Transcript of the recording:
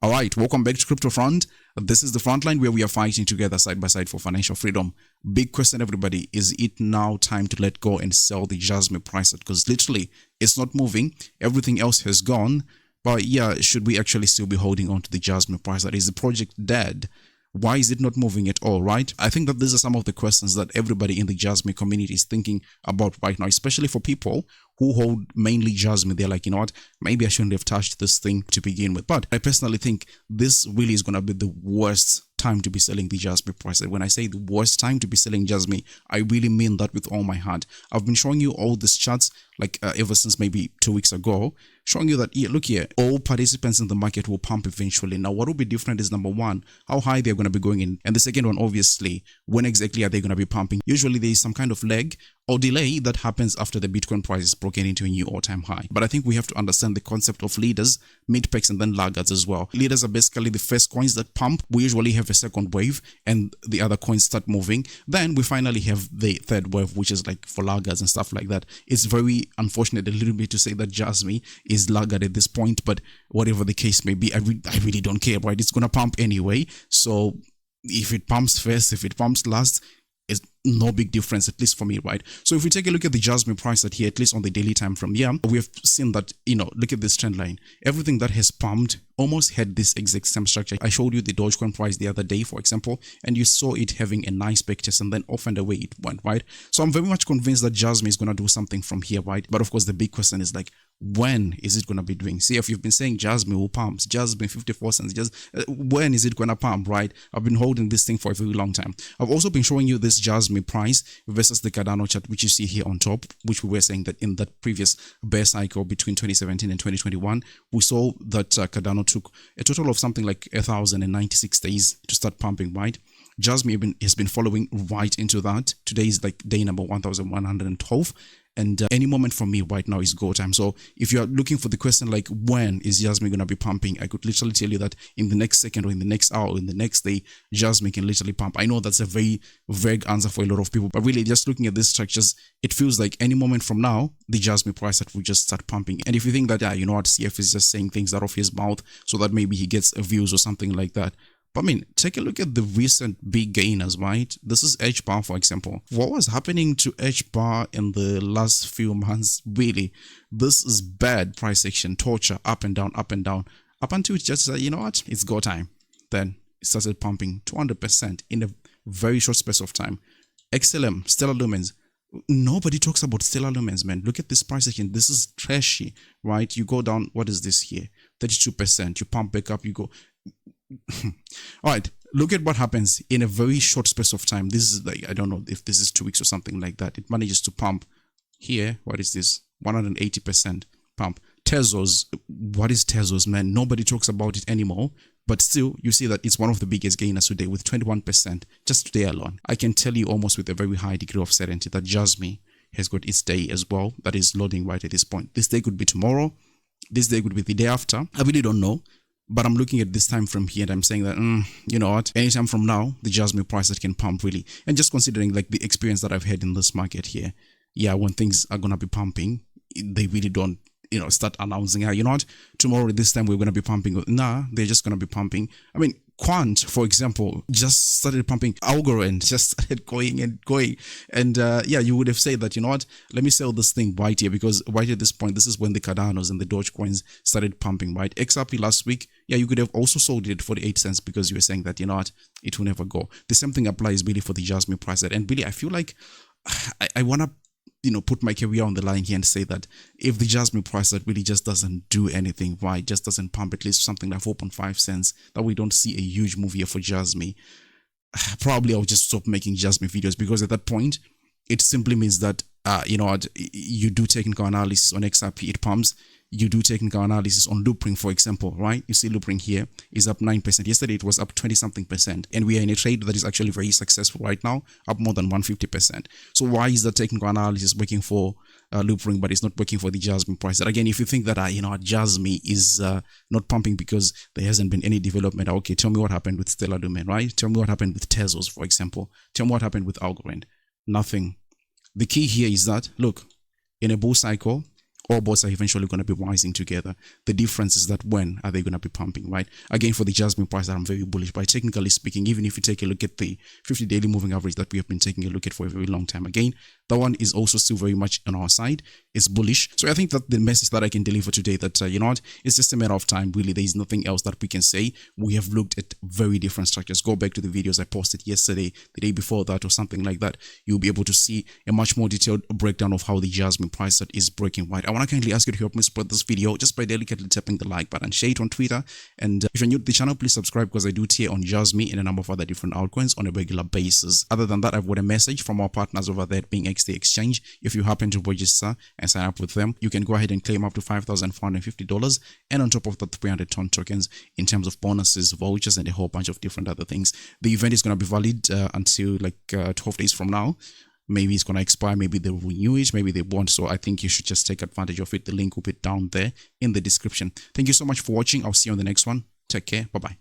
All right, welcome back to Crypto Front. This is the front line where we are fighting together side by side for financial freedom. Big question, everybody. Is it now time to let go and sell the JASMY price? Because literally, it's not moving. Everything else has gone. But yeah, should we actually still be holding on to the JASMY price? Is the project dead? Why is it not moving at all, right? I think that these are some of the questions that everybody in the JASMY community is thinking about right now, especially for people who hold mainly JASMY. They're like, you know what, maybe I shouldn't have touched this thing to begin with. But I personally think this really is going to be the worst time to be selling the JASMY price. And when I say the worst time to be selling JASMY, I really mean that with all my heart. I've been showing you all these charts like ever since maybe 2 weeks ago, showing you that, yeah, look here, all participants in the market will pump eventually. Now, what will be different is, number one, how high they're going to be going in. And the second one, obviously, when exactly are they going to be pumping? Usually there is some kind of leg or delay that happens after the Bitcoin price is broken into a new all-time high. But I think we have to understand the concept of leaders, mid-packs, and then laggards as well. Leaders are basically the first coins that pump. We usually have a second wave and the other coins start moving. Then we finally have the third wave, which is like for laggards and stuff like that. It's very unfortunate a little bit to say that JASMY is laggard at this point, but whatever the case may be, I really don't care, right? It's going to pump anyway. So if it pumps first, if it pumps last, it's no big difference, at least for me, right? So if we take a look at the JASMY price at here, at least on the daily time from here, we have seen that, you know, look at this trend line. Everything that has pumped almost had this exact same structure. I showed you the Dogecoin price the other day, for example, and you saw it having a nice backtest and then off and away it went, right? So I'm very much convinced that JASMY is going to do something from here, right? But of course, the big question is like, when is it going to be doing? See, if you've been saying JASMY will pump, JASMY 54 cents, just when is it going to pump, right? I've been holding this thing for a very long time. I've also been showing you this JASMY price versus the Cardano chart, which you see here on top, which we were saying that in that previous bear cycle between 2017 and 2021, we saw that Cardano took a total of something like 1,096 days to start pumping, right? JASMY has been following right into that. Today is like day number 1,112. And any moment from me right now is go time. So if you are looking for the question like, when is JASMY going to be pumping? I could literally tell you that in the next second or in the next hour or in the next day, JASMY can literally pump. I know that's a very vague answer for a lot of people, but really just looking at these structures, it feels like any moment from now, the JASMY price that will just start pumping. And if you think that, yeah, you know what, CF is just saying things out of his mouth so that maybe he gets views or something like that. But I mean, take a look at the recent big gainers, right? This is H-bar, for example. What was happening to H-bar in the last few months? Really, this is bad price action, torture, up and down, up until it just said, you know what, it's go time. Then it started pumping 200% in a very short space of time. XLM, Stellar Lumens. Nobody talks about Stellar Lumens, man. Look at this price action. This is trashy, right? You go down, what is this here? 32%. You pump back up, you go. All right, look at what happens in a very short space of time. This is like, I don't know if this is 2 weeks or something like that. It manages to pump here. What is this? 180% pump. Tezos, what is Tezos, man? Nobody talks about it anymore, but still you see that it's one of the biggest gainers today with 21% just today alone. I can tell you almost with a very high degree of certainty that JASMY has got its day as well that is loading right at this point. This day could be tomorrow, this day could be the day after. I really don't know. But I'm looking at this time from here and I'm saying that, you know what, anytime from now, the JASMY price that can pump really. And just considering like the experience that I've had in this market here, yeah, when things are going to be pumping, they really don't, you know, start announcing, you know what, tomorrow this time we're going to be pumping. Nah, they're just going to be pumping. I mean, Quant, for example, just started pumping. Algorand just started going and going. And yeah, you would have said that, you know what, let me sell this thing right here, because right at this point, this is when the Cardanos and the Dogecoins started pumping, right? XRP last week, yeah, you could have also sold it for 48 cents because you were saying that, you know what, it will never go. The same thing applies really for the JASMY price. And really, I feel like I want to, you know, put my career on the line here and say that if the JASMY price that really just doesn't do anything right, just doesn't pump at least something like 4.5 cents, that we don't see a huge move here for JASMY, probably I'll just stop making JASMY videos, because at that point, it simply means that, you know what, you do technical analysis on XRP, it pumps. You do technical analysis on Loopring, for example, right? You see Loopring here is up 9%. Yesterday, it was up 20-something%. And we are in a trade that is actually very successful right now, up more than 150%. So why is the technical analysis working for Loopring, but it's not working for the JASMY price? And again, if you think that, you know, JASMY is not pumping because there hasn't been any development, okay, tell me what happened with Stellar Lumen, right? Tell me what happened with Tezos, for example. Tell me what happened with Algorand. Nothing. The key here is that, look, in a bull cycle, all boats are eventually going to be rising together. The difference is that when are they going to be pumping, right? Again, for the Jasmy price, I'm very bullish. But technically speaking, even if you take a look at the 50 daily moving average that we have been taking a look at for a very long time, again, that one is also still very much on our side. It's bullish. So I think that the message that I can deliver today, that you know what, it's just a matter of time. Really, there is nothing else that we can say. We have looked at very different structures. Go back to the videos I posted yesterday, the day before that, or something like that. You'll be able to see a much more detailed breakdown of how the Jasmy price that is breaking, right? I want to kindly ask you to help me spread this video just by delicately tapping the like button, share it on Twitter, and if you're new to the channel, please subscribe, because I do tier on Jasmy and a number of other different altcoins on a regular basis. Other than that, I've got a message from our partners over there at BingX, the exchange. If you happen to register and sign up with them, you can go ahead and claim up to $5,450, and on top of that, 300 ton tokens in terms of bonuses, vouchers, and a whole bunch of different other things. The event is going to be valid until like 12 days from now. Maybe it's going to expire, maybe they'll renew it, maybe they won't. So I think you should just take advantage of it. The link will be down there in the description. Thank you so much for watching. I'll see you on the next one. Take care. Bye-bye.